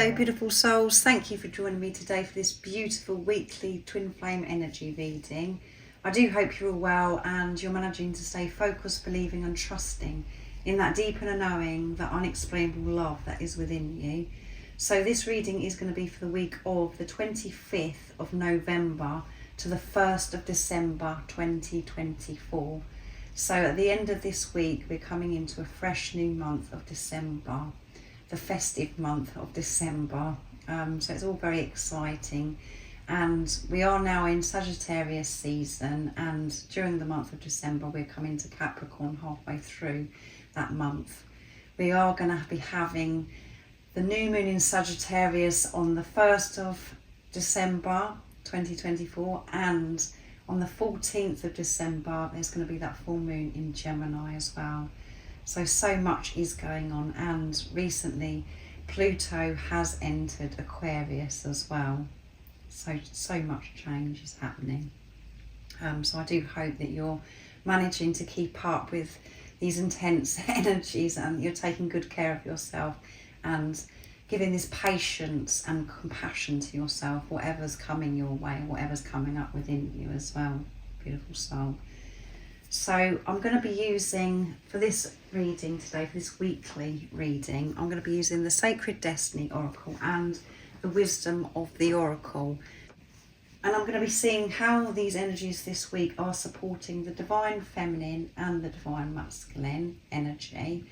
Hello beautiful souls, thank you for joining me today for this beautiful weekly twin flame energy reading. I do hope you're all well and you're managing to stay focused, believing and trusting in that deep inner knowing, that unexplainable love that is within you. So this reading is going to be for the week of the 25th of November to the 1st of December 2024. So at the end of this week we're coming into a fresh new month of December, the festive month of December. So it's all very exciting, and we are now in Sagittarius season, and during the month of December we're coming to Capricorn halfway through that month. We are going to be having the new moon in Sagittarius on the 1st of December 2024, and on the 14th of December there's going to be that full moon in Gemini as well. So much is going on, and recently Pluto has entered Aquarius as well. So much change is happening. So I do hope that you're managing to keep up with these intense energies, and you're taking good care of yourself and giving this patience and compassion to yourself, whatever's coming your way, whatever's coming up within you as well, beautiful soul. So I'm going to be using, for this reading today, for this weekly reading, I'm going to be using the Sacred Destiny Oracle and the Wisdom of the Oracle. And I'm going to be seeing how these energies this week are supporting the Divine Feminine and the Divine Masculine energy.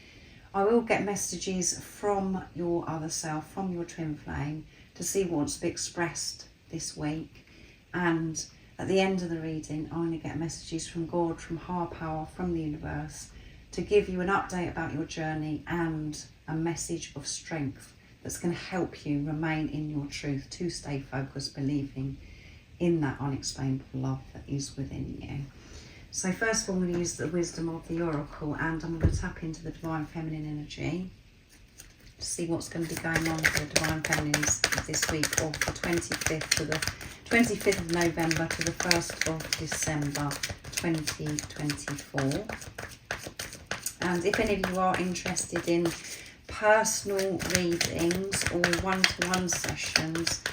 I will get messages from your other self, from your twin flame, to see what wants to be expressed this week. And at the end of the reading, I'm going to get messages from God, from higher power, from the universe, to give you an update about your journey and a message of strength that's going to help you remain in your truth, to stay focused, believing in that unexplainable love that is within you. So first of all, I'm going to use the Wisdom of the Oracle, and I'm going to tap into the Divine Feminine energy to see what's going to be going on for the Divine Feminines this week of the 25th to the 25th of November to the 1st of December 2024. And if any of you are interested in personal readings or one-to-one sessions,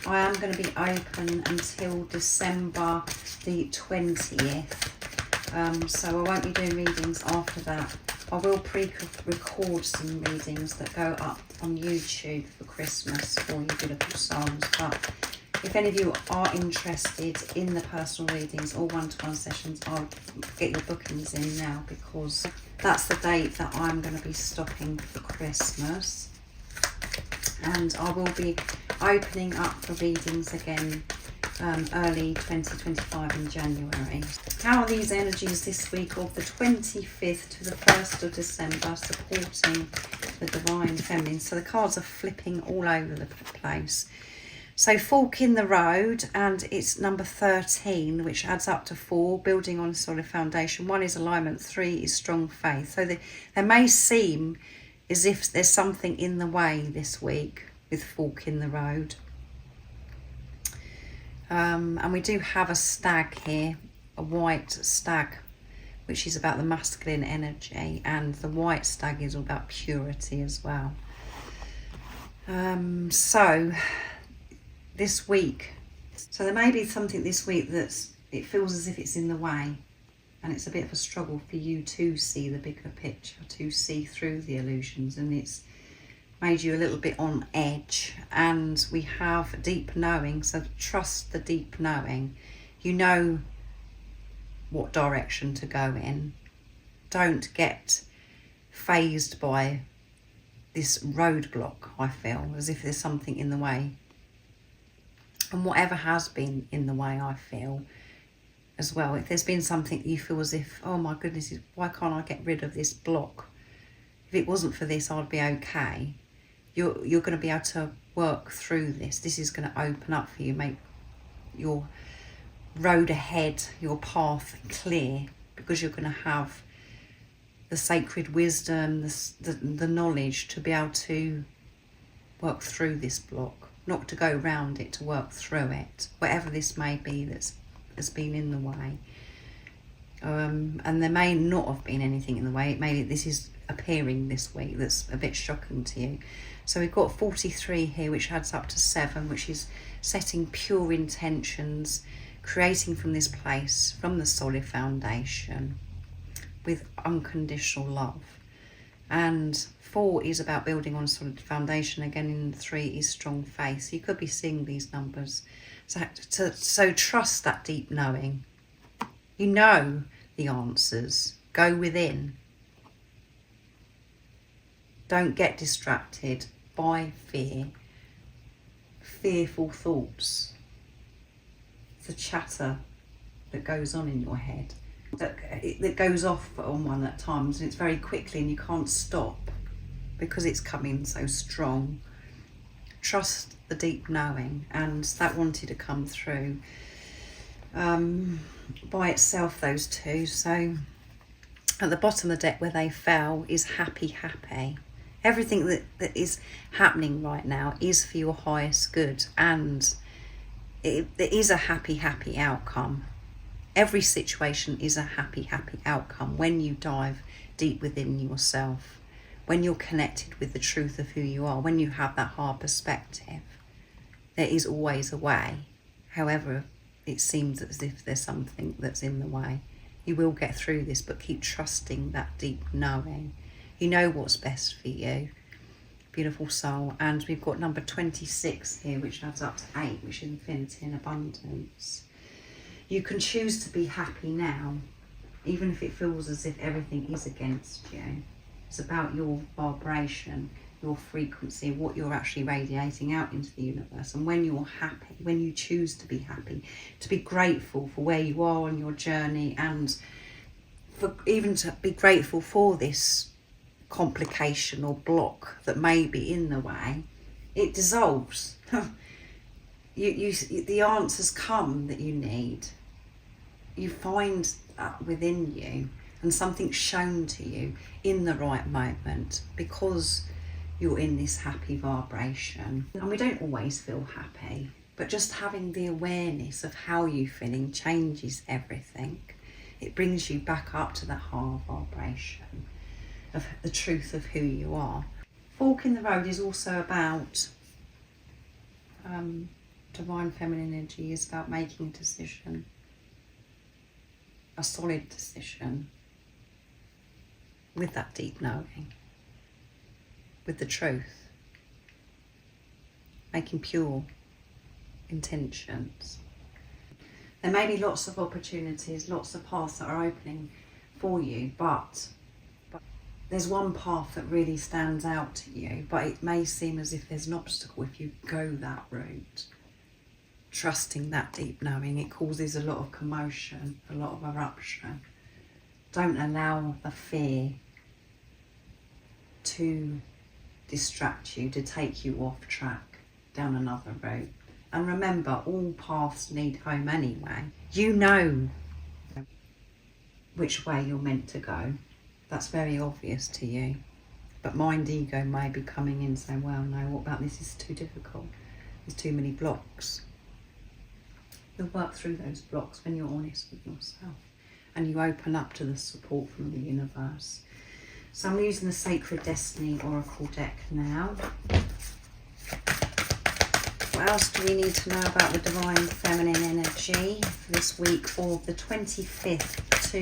I am going to be open until December the 20th. So I won't be doing readings after that. I will pre-record some readings that go up on YouTube for Christmas for you beautiful souls. But if any of you are interested in the personal readings or one-to-one sessions, I'll get your bookings in now, because that's the date that I'm going to be stopping for Christmas. And I will be opening up for readings again early 2025 in January. How are these energies this week of the 25th to the 1st of December supporting the Divine Feminine? So the cards are flipping all over the place. So fork in the road, and it's number 13, which adds up to 4, building on a solid foundation. 1 is alignment, 3 is strong faith. So there may seem as if there's something in the way this week with fork in the road. And we do have a stag here, a white stag, which is about the masculine energy, and the white stag is all about purity as well. So this week, so there may be something this week it feels as if it's in the way, and it's a bit of a struggle for you to see the bigger picture, to see through the illusions, and it's made you a little bit on edge. And we have deep knowing, so trust the deep knowing. You know what direction to go in. Don't get phased by this roadblock, I feel, as if there's something in the way. And whatever has been in the way, I feel as well, if there's been something you feel as if, oh my goodness, why can't I get rid of this block? If it wasn't for this, I'd be okay. You're going to be able to work through this. This is going to open up for you, make your road ahead, your path clear, because you're going to have the sacred wisdom, the knowledge to be able to work through this block, not to go round it, to work through it, whatever this may be that's has been in the way. And there may not have been anything in the way. Maybe this is appearing this week that's a bit shocking to you. So we've got 43 here, which adds up to 7, which is setting pure intentions, creating from this place, from the solid foundation, with unconditional love. And 4 is about building on a solid foundation again, and 3 is strong faith. So you could be seeing these numbers. So trust that deep knowing. You know the answers. Go within. Don't get distracted by fear, fearful thoughts, the chatter that goes on in your head, that goes off on one at times, and it's very quickly and you can't stop because it's coming so strong. Trust the deep knowing, and that wanted to come through by itself, those 2. So at the bottom of the deck where they fell is happy. Everything that is happening right now is for your highest good, and it is a happy outcome. Every situation is a happy outcome when you dive deep within yourself, when you're connected with the truth of who you are, when you have that hard perspective. There is always a way. However, it seems as if there's something that's in the way. You will get through this, but keep trusting that deep knowing. You know what's best for you. Beautiful soul. And we've got number 26 here, which adds up to 8, which is infinity and abundance. You can choose to be happy now, even if it feels as if everything is against you. It's about your vibration, your frequency, what you're actually radiating out into the universe. And when you're happy, when you choose to be happy, to be grateful for where you are on your journey, and for even to be grateful for this complication or block that may be in the way, it dissolves. The answers come that you need. You find that within you, and something's shown to you in the right moment, because you're in this happy vibration. And we don't always feel happy, but just having the awareness of how you're feeling changes everything. It brings you back up to that higher vibration of the truth of who you are. Fork in the road is also about divine feminine energy, is about making a decision, a solid decision, with that deep knowing, with the truth, making pure intentions. There may be lots of opportunities, lots of paths that are opening for you, but there's one path that really stands out to you, but it may seem as if there's an obstacle if you go that route. Trusting that deep knowing, it causes a lot of commotion, a lot of eruption. Don't allow the fear to distract you, to take you off track down another route. And remember, all paths lead home anyway. You know which way you're meant to go. That's very obvious to you. But mind ego may be coming in saying, well, no, what about this? Is too difficult. There's too many blocks. You'll work through those blocks when you're honest with yourself and you open up to the support from the universe. So I'm using the Sacred Destiny Oracle deck now. What else do we need to know about the Divine Feminine Energy for this week, of the 25th to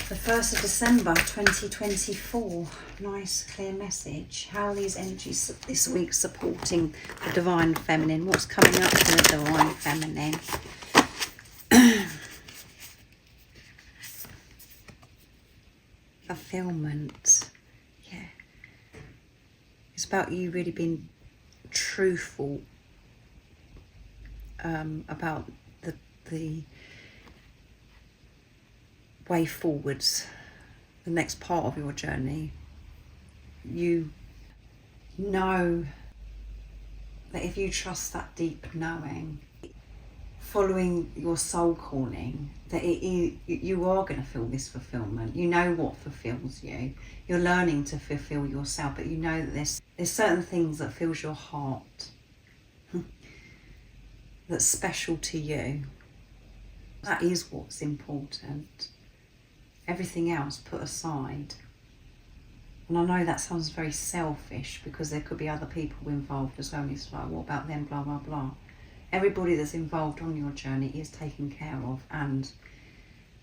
the 1st of December 2024? Nice clear message. How are these energies this week supporting the Divine Feminine? What's coming up for the Divine Feminine? Fulfillment. Yeah. It's about you really being truthful about the way forwards, the next part of your journey. You know that if you trust that deep knowing, following your soul calling, that you are going to feel this fulfillment. You know what fulfills you. You're learning to fulfill yourself, but you know that there's certain things that fills your heart that's special to you. That is what's important. Everything else put aside. And I know that sounds very selfish because there could be other people involved as well. And it's like, what about them, blah, blah, blah. Everybody that's involved on your journey is taken care of. And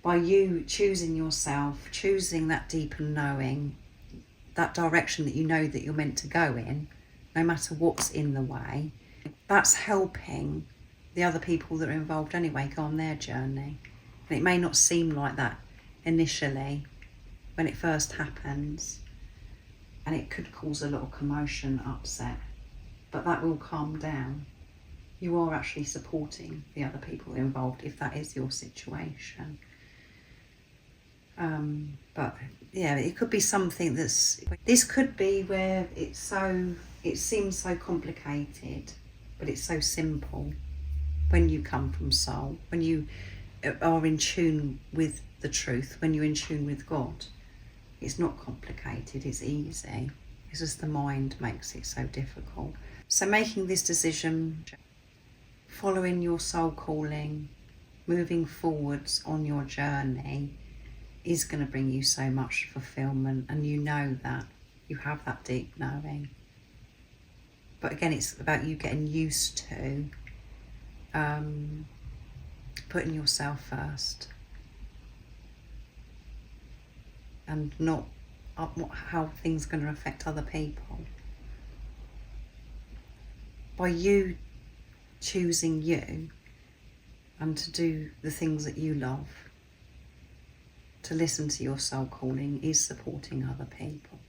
by you choosing yourself, choosing that deeper knowing, that direction that you know that you're meant to go in, no matter what's in the way, that's helping the other people that are involved anyway go on their journey. And it may not seem like that initially when it first happens, and it could cause a lot of commotion, upset, but that will calm down. You are actually supporting the other people involved if that is your situation. But yeah, it could be something this could be where it seems so complicated, but it's so simple when you come from soul, when you are in tune with the truth, when you're in tune with God. It's not complicated, it's easy. It's just the mind makes it so difficult. So making this decision, following your soul calling, moving forwards on your journey is going to bring you so much fulfillment, and you know that. You have that deep knowing. But again, it's about you getting used to putting yourself first and not how things are going to affect other people. By you choosing you and to do the things that you love, to listen to your soul calling, is supporting other people.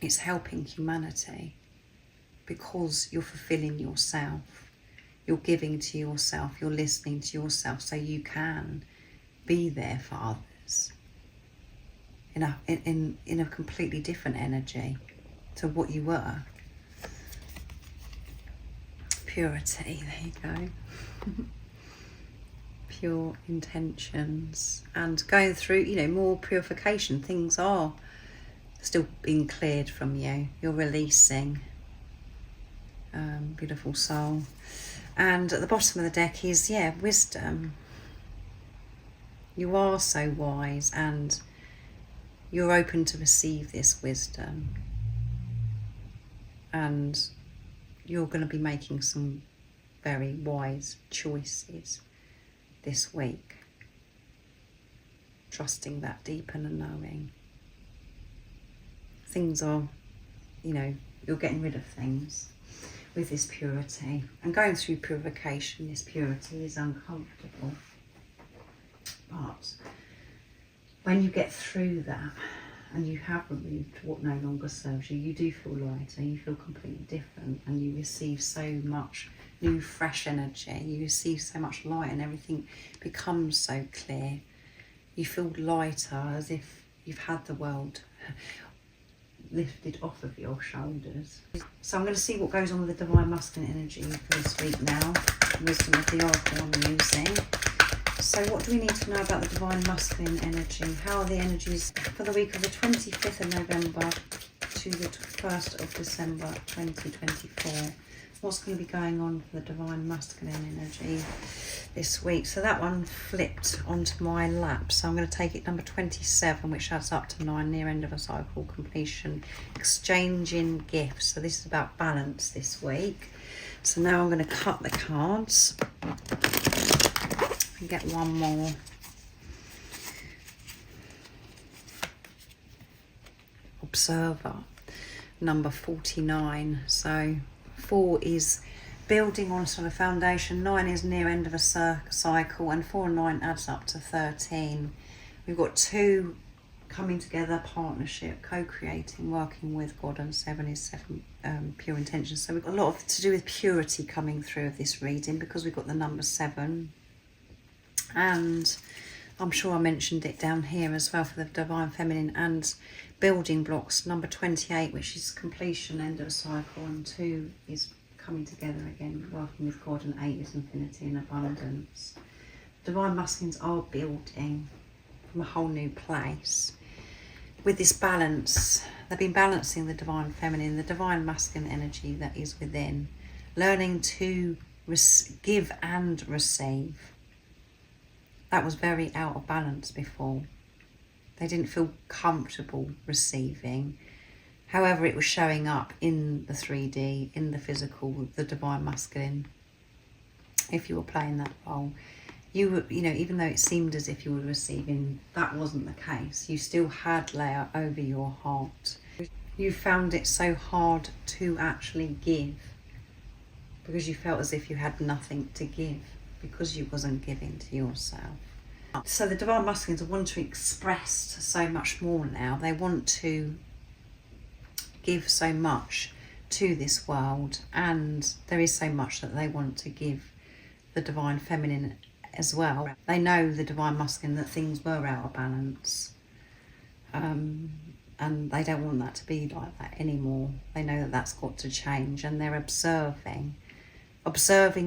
It's helping humanity because you're fulfilling yourself. You're giving to yourself, you're listening to yourself so you can be there for others in a completely different energy to what you were. Purity, there you go. Pure intentions, and going through, more purification. Things are still being cleared from you. You're releasing. Beautiful soul. And at the bottom of the deck is, wisdom. You are so wise and you're open to receive this wisdom. And you're going to be making some very wise choices this week. Trusting that deep and knowing. Things are, you're getting rid of things with this purity. And going through purification, this purity is uncomfortable. But when you get through that and you have removed what no longer serves you, you do feel lighter, you feel completely different, and you receive so much new, fresh energy. You receive so much light and everything becomes so clear. You feel lighter, as if you've had the world lifted off of your shoulders. So I'm going to see what goes on with the Divine Masculine energy for this week now. Wisdom of the Oracle I'm using. So what do we need to know about the Divine Masculine energy? How are the energies for the week of the 25th of November to the 1st of December 2024? What's going to be going on for the Divine Masculine energy this week? So that one flipped onto my lap. So I'm going to take it number 27, which adds up to 9, near end of a cycle, completion, exchanging gifts. So this is about balance this week. So now I'm going to cut the cards and get one more. Observer, number 49. So 4 is building on sort of foundation, 9 is near end of a cycle, and 4 and 9 adds up to 13. We've got 2 coming together, partnership, co-creating, working with God, and 7 is pure intention. So we've got a lot to do with purity coming through of this reading because we've got the number 7. And I'm sure I mentioned it down here as well for the Divine Feminine, and building blocks, number 28, which is completion, end of a cycle, and 2 is coming together again, working with God, and 8 is infinity and abundance. Divine Masculines are building from a whole new place. With this balance, they've been balancing the Divine Feminine, the Divine Masculine energy that is within, learning to give and receive. That was very out of balance before. They didn't feel comfortable receiving. However, it was showing up in the 3D, in the physical, the divine masculine. If you were playing that role, you were, even though it seemed as if you were receiving, that wasn't the case. You still had layer over your heart. You found it so hard to actually give because you felt as if you had nothing to give because you wasn't giving to yourself. So the divine masculines want to express so much more now. They want to give so much to this world, and there is so much that they want to give the divine feminine as well. They know, the divine masculine, that things were out of balance, and they don't want that to be like that anymore. They know that that's got to change, and they're observing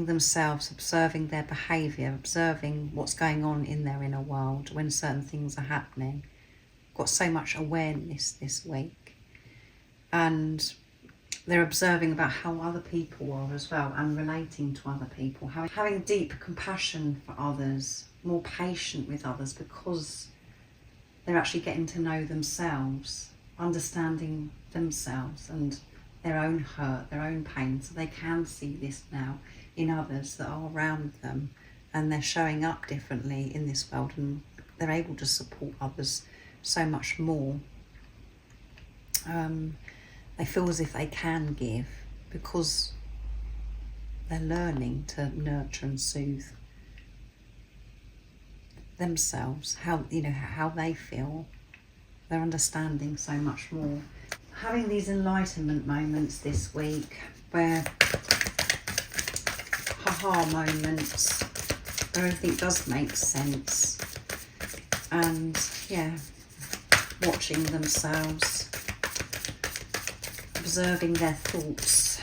themselves, observing their behaviour, observing what's going on in their inner world when certain things are happening. Got so much awareness this week, and they're observing about how other people are as well, and relating to other people, having deep compassion for others, more patient with others, because they're actually getting to know themselves, understanding themselves and their own hurt, their own pain, so they can see this now in others that are around them, and they're showing up differently in this world, and they're able to support others so much more. They feel as if they can give because they're learning to nurture and soothe themselves, how they feel. They're understanding so much more. Having these enlightenment moments this week, where aha moments, where everything does make sense, and watching themselves, observing their thoughts,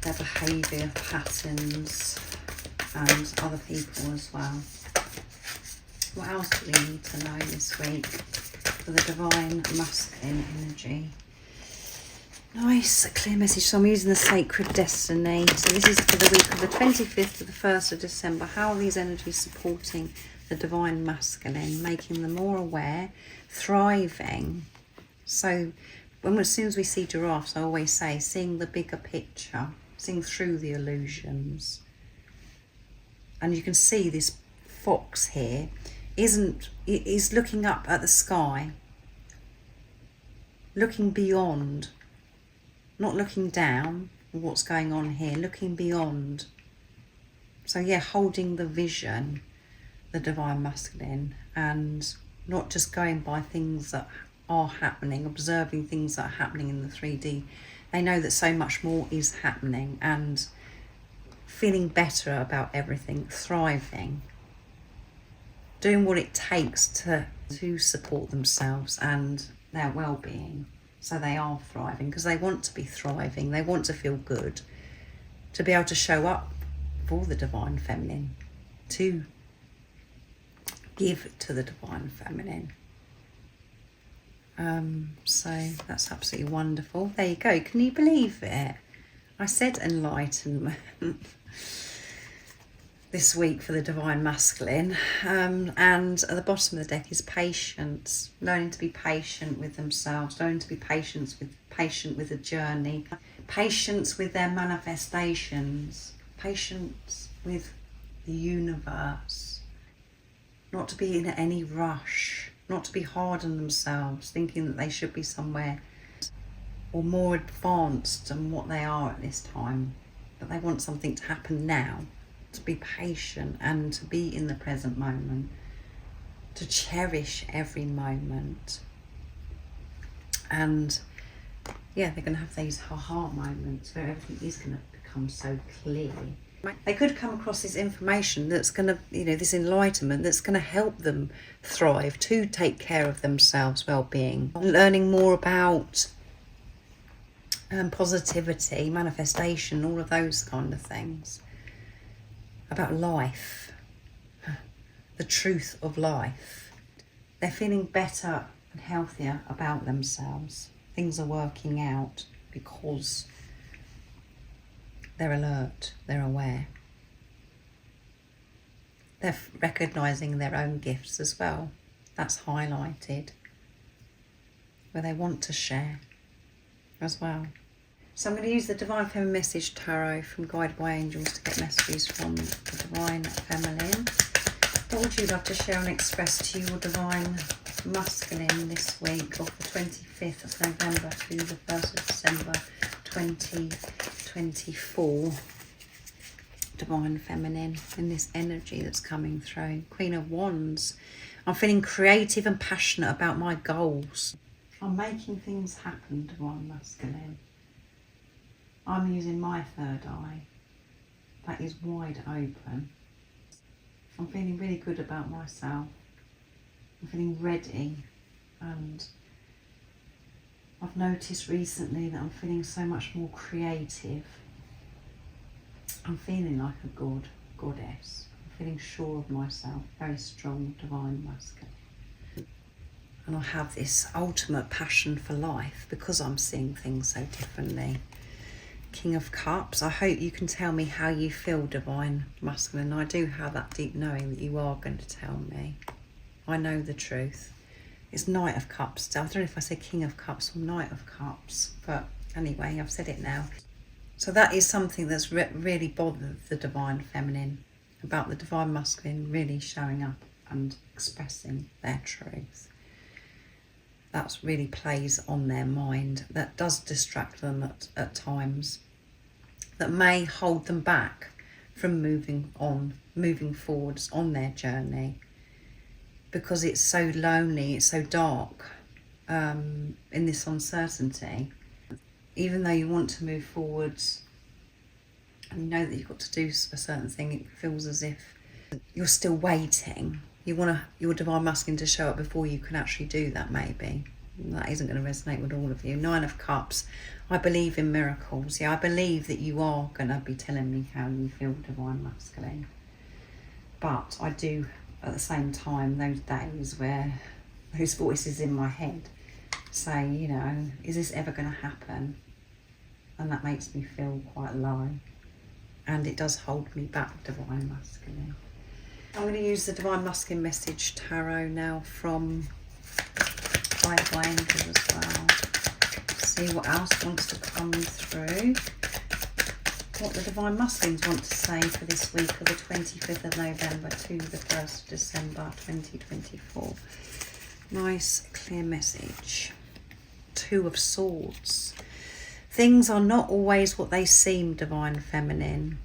their behaviour patterns, and other people as well. What else do we need to know this week for the divine masculine energy? Nice, a clear message. So I'm using the sacred destiny. So this is for the week of the 25th to the 1st of December. How are these energies supporting the divine masculine, making them more aware, thriving? So as soon as we see giraffes, I always say, seeing the bigger picture, seeing through the illusions. And you can see this fox here is looking up at the sky, looking beyond, not looking down on what's going on here, looking beyond. So holding the vision, the divine masculine, and not just going by things that are happening, observing things that are happening in the 3D. They know that so much more is happening, and feeling better about everything, thriving, doing what it takes to support themselves and their well-being. So they are thriving because they want to be thriving. They want to feel good, to be able to show up for the divine feminine, to give to the divine feminine. So that's absolutely wonderful. There you go. Can you believe it? I said enlightenment this week for the divine masculine. And at the bottom of the deck is patience, learning to be patient with themselves, learning to be patient with the journey, patience with their manifestations, patience with the universe, not to be in any rush, not to be hard on themselves, thinking that they should be somewhere or more advanced than what they are at this time, but they want something to happen now. To be patient and to be in the present moment, to cherish every moment. And they're going to have these aha moments where everything is going to become so clear. They could come across this information that's going to, this enlightenment that's going to help them thrive, to take care of themselves, well-being, learning more about positivity, manifestation, all of those kind of things. About life, the truth of life. They're feeling better and healthier about themselves. Things are working out because they're alert, they're aware. They're recognising their own gifts as well. That's highlighted, where they want to share as well. So I'm going to use the Divine Feminine Message Tarot from Guided by Angels to get messages from the Divine Feminine. What would you love to share and express to your Divine Masculine this week of the 25th of November to the 1st of December 2024? Divine Feminine, in this energy that's coming through. Queen of Wands. I'm feeling creative and passionate about my goals. I'm making things happen, Divine Masculine. I'm using my third eye. That is wide open. I'm feeling really good about myself. I'm feeling ready, and I've noticed recently that I'm feeling so much more creative. I'm feeling like a goddess. I'm feeling sure of myself, very strong, divine masculine. And I have this ultimate passion for life because I'm seeing things so differently. King of Cups, I hope you can tell me how you feel, divine masculine. I do have that deep knowing that you are going to tell me. I know the truth. It's Knight of Cups. I don't know if I say King of Cups or Knight of Cups, but anyway, I've said it now. So that is something that's really bothered the Divine Feminine, about the Divine Masculine really showing up and expressing their truth. That really plays on their mind. That does distract them at times. That may hold them back from moving forwards on their journey. Because it's so lonely, it's so dark in this uncertainty. Even though you want to move forwards and you know that you've got to do a certain thing, it feels as if you're still waiting. You want your Divine Masculine to show up before you can actually do that, maybe. And that isn't going to resonate with all of you. Nine of Cups, I believe in miracles. Yeah, I believe that you are going to be telling me how you feel, Divine Masculine. But I do, at the same time, those days where those voices in my head say, you know, is this ever going to happen? And that makes me feel quite low. And it does hold me back, Divine Masculine. I'm going to use the Divine Masculine Message Tarot now from Guided by Angels as well. See what else wants to come through. What the Divine Masculines want to say for this week of the 25th of November to the 1st of December 2024. Nice, clear message. Two of Swords. Things are not always what they seem, Divine Feminine.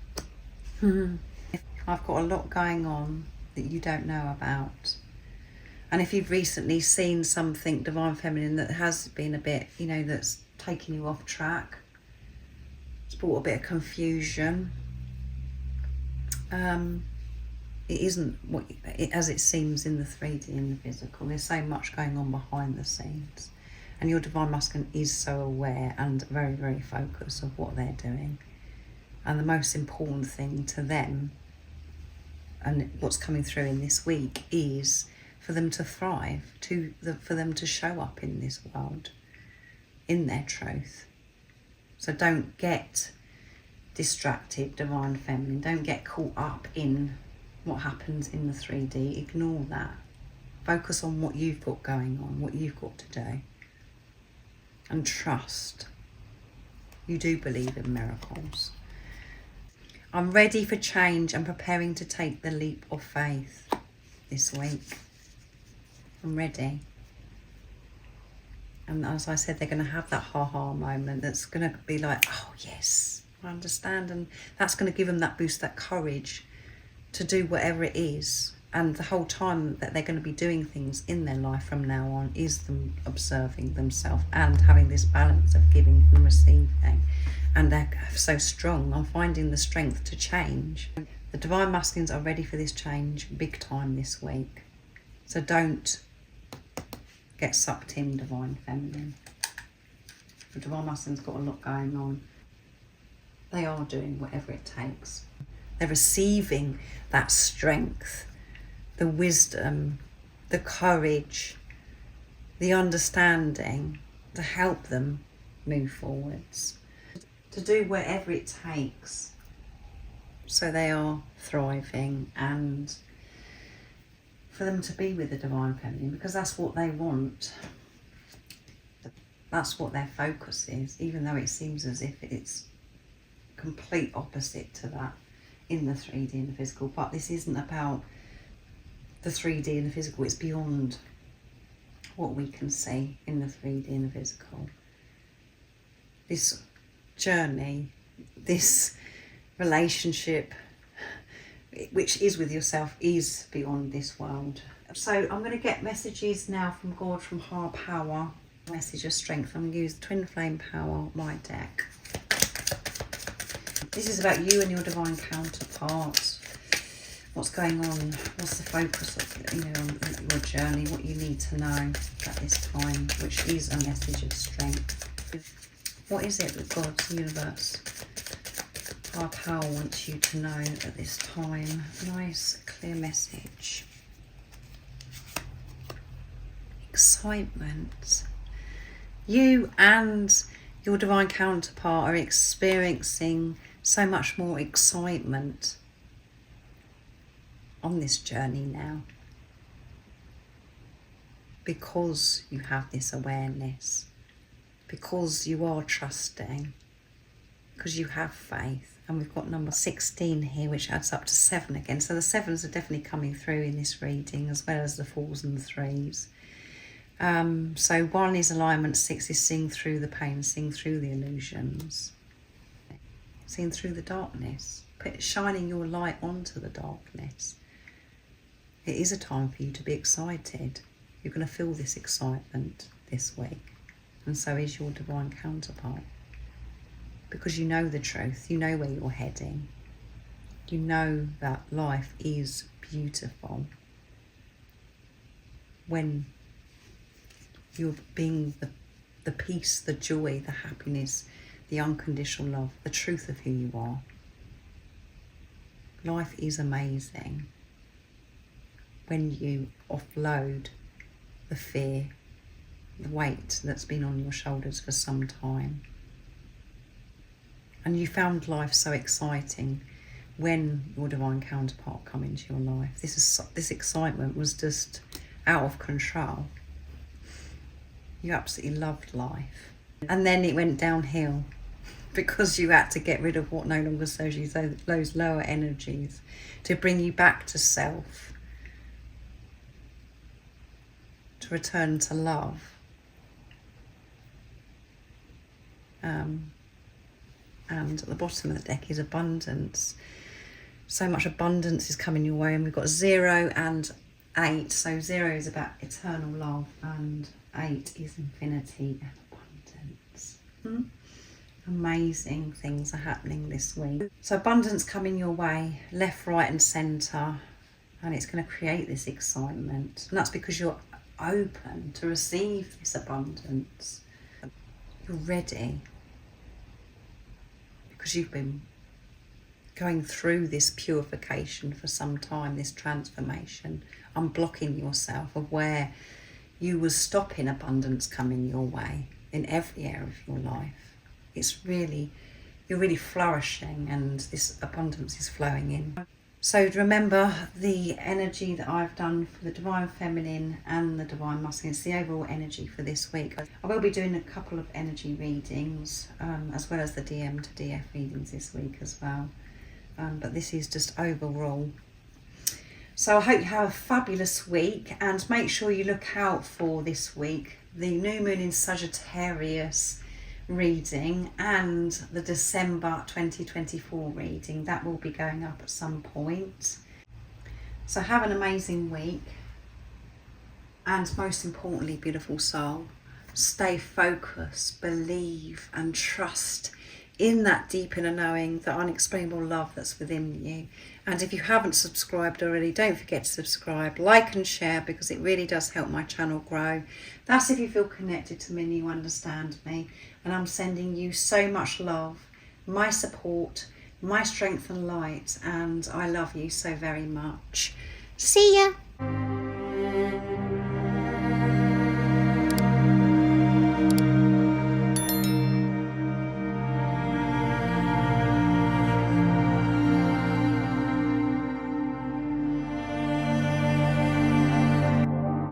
I've got a lot going on that you don't know about. And if you've recently seen something, Divine Feminine, that has been a bit, you know, that's taken you off track, it's brought a bit of confusion. It isn't as it seems in the 3D and the physical. There's so much going on behind the scenes. And your Divine Masculine is so aware and very, very focused of what they're doing. And the most important thing to them, and what's coming through in this week, is for them to thrive, for them to show up in this world, in their truth. So don't get distracted, Divine Feminine. Don't get caught up in what happens in the 3D. Ignore that. Focus on what you've got going on, what you've got to do. And trust. You do believe in miracles. I'm ready for change and preparing to take the leap of faith this week. I'm ready. And as I said, they're going to have that ha-ha moment that's going to be like, oh yes, I understand. And that's going to give them that boost, that courage to do whatever it is. And the whole time that they're going to be doing things in their life from now on is them observing themselves and having this balance of giving and receiving. And they're so strong. I'm finding the strength to change. The Divine Masculines are ready for this change big time this week. So don't get sucked in, Divine Feminine. The Divine Masculine's got a lot going on. They are doing whatever it takes. They're receiving that strength, the wisdom, the courage, the understanding to help them move forwards, to do whatever it takes. So they are thriving and for them to be with the Divine Feminine, because that's what they want. That's what their focus is, even though it seems as if it's complete opposite to that in the 3D and the physical. But this isn't about the 3D and the physical, it's beyond what we can see in the 3D and the physical. This journey, this relationship, which is with yourself, is beyond this world. So I'm going to get messages now from God, from higher power, message of strength. I'm going to use Twin Flame Power, my deck. This is about you and your divine counterpart. What's going on? What's the focus of, on your journey? What you need to know at this time, which is a message of strength. What is it that God, the universe, our power wants you to know at this time? Nice, clear message. Excitement. You and your divine counterpart are experiencing so much more excitement on this journey now, because you have this awareness, because you are trusting, because you have faith. And we've got number 16 here, which adds up to 7 again. So the 7s are definitely coming through in this reading, as well as the 4s and the 3s. So 1 is alignment, 6 is seeing through the pain, seeing through the illusions, seeing through the darkness, shining your light onto the darkness. It is a time for you to be excited. You're going to feel this excitement this week, and so is your divine counterpart, because you know the truth, you know where you're heading, you know that life is beautiful when you're being the peace, the joy, the happiness, the unconditional love, the truth of who you are. Life is amazing when you offload the fear, the weight that's been on your shoulders for some time. And you found life so exciting when your divine counterpart come into your life. This excitement was just out of control. You absolutely loved life. And then it went downhill because you had to get rid of what no longer serves you, those lower energies, to bring you back to self, to return to love. And at the bottom of the deck is abundance. So much abundance is coming your way, and we've got 0 and 8. So 0 is about eternal love, and 8 is infinity and abundance. Amazing things are happening this week. So abundance coming your way, left, right and centre, and it's going to create this excitement. And that's because you're open to receive this abundance. You're ready, because you've been going through this purification for some time, this transformation, unblocking yourself of where you was stopping abundance coming your way in every area of your life. You're really flourishing, and this abundance is flowing in. So remember the energy that I've done for the Divine Feminine and the Divine Masculine. It's the overall energy for this week. I will be doing a couple of energy readings, as well as the DM to DF readings this week as well. But this is just overall. So I hope you have a fabulous week, and make sure you look out for this week the new moon in Sagittarius reading and the December 2024 reading. That will be going up at some point. So have an amazing week, and most importantly, beautiful soul, stay focused, believe and trust in that deep inner knowing, the unexplainable love that's within you. And if you haven't subscribed already, don't forget to subscribe, like and share, because it really does help my channel grow. That's if you feel connected to me and you understand me. And I'm sending you so much love, my support, my strength and light, and I love you so very much. See ya!